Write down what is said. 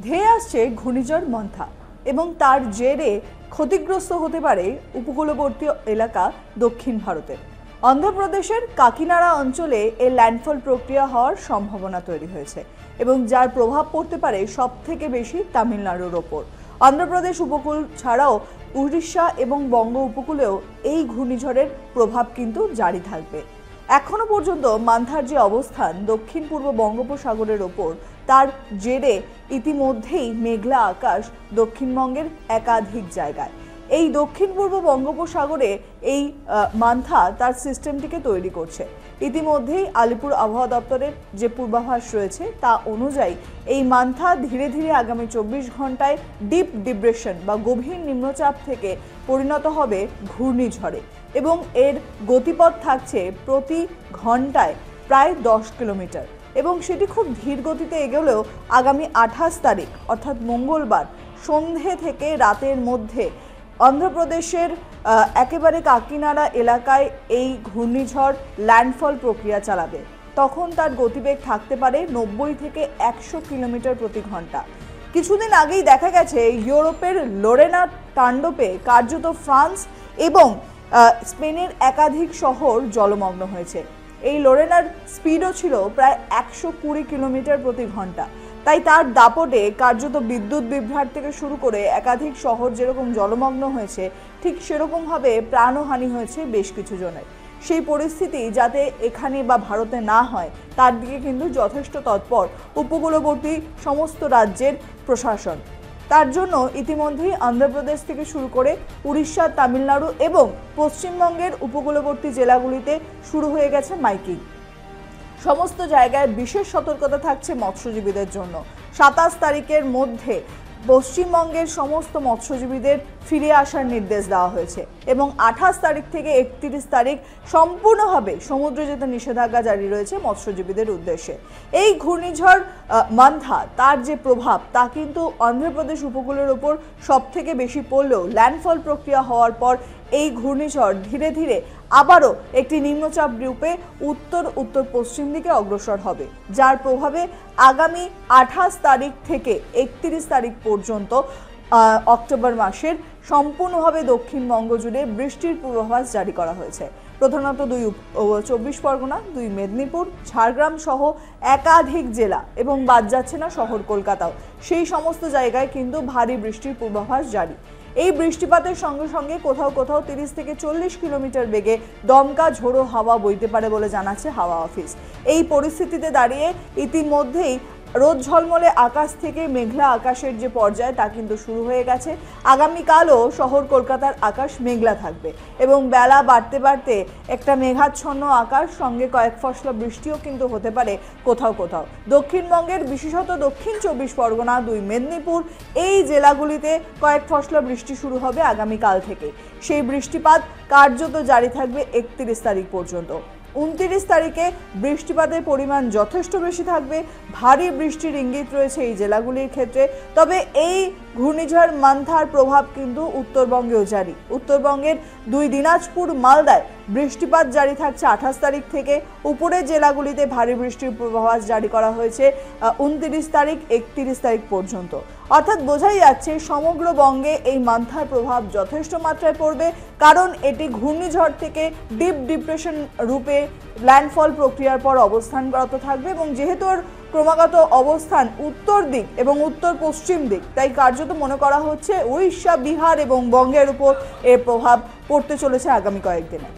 ধেয়ে আসছে ঘূর্ণিঝড় মন্থা এবং তার জেরে ক্ষতিগ্রস্ত হতে পারে উপকূলবর্তী এলাকা দক্ষিণ ভারতের। অন্ধ্রপ্রদেশের কাকিনাড়া অঞ্চলে এর ল্যান্ডফল প্রক্রিয়া হওয়ার সম্ভাবনা তৈরি হয়েছে এবং যার প্রভাব পড়তে পারে সবথেকে বেশি তামিলনাড়ুর ওপর। অন্ধ্রপ্রদেশ উপকূল ছাড়াও উড়িষ্যা এবং বঙ্গ উপকূলেও এই ঘূর্ণিঝড়ের প্রভাব কিন্তু জারি থাকবে। এখনো পর্যন্ত মান্থার যে অবস্থান দক্ষিণ পূর্ব বঙ্গোপসাগরের ওপর, তার জেরে ইতিমধ্যেই মেঘলা আকাশ দক্ষিণবঙ্গের একাধিক জায়গায়। এই দক্ষিণ পূর্ব বঙ্গোপসাগরে এই মান্থা তার সিস্টেমটিকে তৈরি করছে। ইতিমধ্যেই আলিপুর আবহাওয়া দপ্তরের যে পূর্বাভাস রয়েছে তা অনুযায়ী এই মান্থা ধীরে ধীরে আগামী 24 ঘন্টায় ডিপ ডিপ্রেশন বা গভীর নিম্নচাপ থেকে পরিণত হবে ঘূর্ণিঝড়ে এবং এর গতিপথ থাকছে প্রতি ঘন্টায় প্রায় 10 কিলোমিটার এবং সেটি খুব ধীর গতিতে এগোলেও আগামী 28 তারিখ অর্থাৎ মঙ্গলবার সন্ধে থেকে রাতের মধ্যে অন্ধ্রপ্রদেশের একেবারে কাকিনাড়া এলাকায় এই ঘূর্ণিঝড় ল্যান্ডফল প্রক্রিয়া চালাবে। তখন তার গতিবেগ থাকতে পারে 90 থেকে 100 কিলোমিটার প্রতি ঘন্টা। কিছুদিন আগেই দেখা গেছে ইউরোপের লোরেনা তাণ্ডবে কার্যত ফ্রান্স এবং স্পেনের একাধিক শহর জলমগ্ন হয়েছে। এই লোরেনার স্পিডও ছিল প্রায় 120 কিলোমিটার প্রতি ঘন্টা। তাই তার দাপটে কার্যত বিদ্যুৎ বিভ্রাট থেকে শুরু করে একাধিক শহর যেরকম জলমগ্ন হয়েছে, ঠিক সেরকমভাবে প্রাণহানি হয়েছে বেশ কিছু জনের। সেই পরিস্থিতি যাতে এখানে বা ভারতে না হয় তার দিকে কিন্তু যথেষ্ট তৎপর উপকূলবর্তী সমস্ত রাজ্যের প্রশাসন। তার জন্য ইতিমধ্যেই অন্ধ্রপ্রদেশ থেকে শুরু করে উড়িষ্যা, তামিলনাড়ু এবং পশ্চিমবঙ্গের উপকূলবর্তী জেলাগুলিতে শুরু হয়ে গেছে মাইকিং। সমস্ত জায়গায় বিশেষ সতর্কতা থাকছে মৎস্যজীবীদের জন্য। 27 তারিখের মধ্যে পশ্চিমবঙ্গের সমস্ত মৎস্যজীবীদের ফিরে আসার নির্দেশ দেওয়া হয়েছে এবং 28 তারিখ থেকে 31 তারিখ সম্পূর্ণভাবে সমুদ্রে যেতে নিষেধাজ্ঞা জারি রয়েছে মৎস্যজীবীদের উদ্দেশ্যে। এই ঘূর্ণিঝড় মান্থা তার যে প্রভাব তা কিন্তু অন্ধ্রপ্রদেশ উপকূলের ওপর সব থেকে বেশি পড়লেও ল্যান্ডফল প্রক্রিয়া হওয়ার পর এই ঘূর্ণিঝড় ধীরে ধীরে আবারও একটি নিম্নচাপ রূপে উত্তর উত্তর পশ্চিম দিকে অগ্রসর হবে, যার প্রভাবে আগামী 28 তারিখ থেকে 31 তারিখ পর্যন্ত অক্টোবর মাসের সম্পূর্ণভাবে দক্ষিণবঙ্গ জুড়ে বৃষ্টির পূর্বাভাস জারি করা হয়েছে। প্রধানত 24 পরগনা, 2 মেদিনীপুর, ঝাড়গ্রাম সহ একাধিক জেলা এবং বাদ যাচ্ছে না শহর কলকাতাও, সেই সমস্ত জায়গায় কিন্তু ভারী বৃষ্টির পূর্বাভাস জারি। এই বৃষ্টিপাতের সঙ্গে সঙ্গে কোথাও কোথাও 30 থেকে 40 কিলোমিটার বেগে দমকা ঝোড়ো হাওয়া বইতে পারে বলে জানাচ্ছে হাওয়া অফিস। এই পরিস্থিতিতে দাঁড়িয়ে ইতিমধ্যেই রোদ ঝলমলে আকাশ থেকে মেঘলা আকাশের যে পর্যায় তা কিন্তু শুরু হয়ে গেছে। আগামীকালও শহর কলকাতার আকাশ মেঘলা থাকবে এবং বেলা বাড়তে বাড়তে একটা মেঘাচ্ছন্ন আকাশ সঙ্গে কয়েক ফসলা বৃষ্টিও কিন্তু হতে পারে কোথাও কোথাও। দক্ষিণবঙ্গের বিশেষত দক্ষিণ 24 পরগনা, 2 মেদিনীপুর এই জেলাগুলিতে কয়েক ফসলা বৃষ্টি শুরু হবে আগামীকাল থেকে। সেই বৃষ্টিপাত কার্যত জারি থাকবে 31 তারিখ পর্যন্ত। 29 তারিখে বৃষ্টিপাতের পরিমাণ যথেষ্ট বেশি থাকবে, ভারী বৃষ্টির ইঙ্গিত রয়েছে এই জেলাগুলির ক্ষেত্রে। তবে এই ঘূর্ণিঝড় মান্থার প্রভাব কিন্তু উত্তরবঙ্গেও জারি। উত্তরবঙ্গের 2 দিনাজপুর, মালদায় বৃষ্টিপাত জারি থাকছে 28 তারিখ থেকে। উপরের জেলাগুলিতে ভারী বৃষ্টির পূর্বাভাস জারি করা হয়েছে 29 তারিখ 31 তারিখ পর্যন্ত। অর্থাৎ বোঝাই যাচ্ছে সমগ্র বঙ্গে এই মান্থার প্রভাব যথেষ্ট মাত্রায় পড়বে, কারণ এটি ঘূর্ণিঝড় থেকে ডিপ ডিপ্রেশন রূপে ল্যান্ডফল প্রক্রিয়ার পর অবস্থানরত থাকবে এবং যেহেতু ওর ক্রমাগত অবস্থান উত্তর দিক এবং উত্তর পশ্চিম দিক, তাই কার্যত মনে করা হচ্ছে উড়িষ্যা, বিহার এবং বঙ্গের উপর এর প্রভাব পড়তে চলেছে আগামী কয়েকদিনে।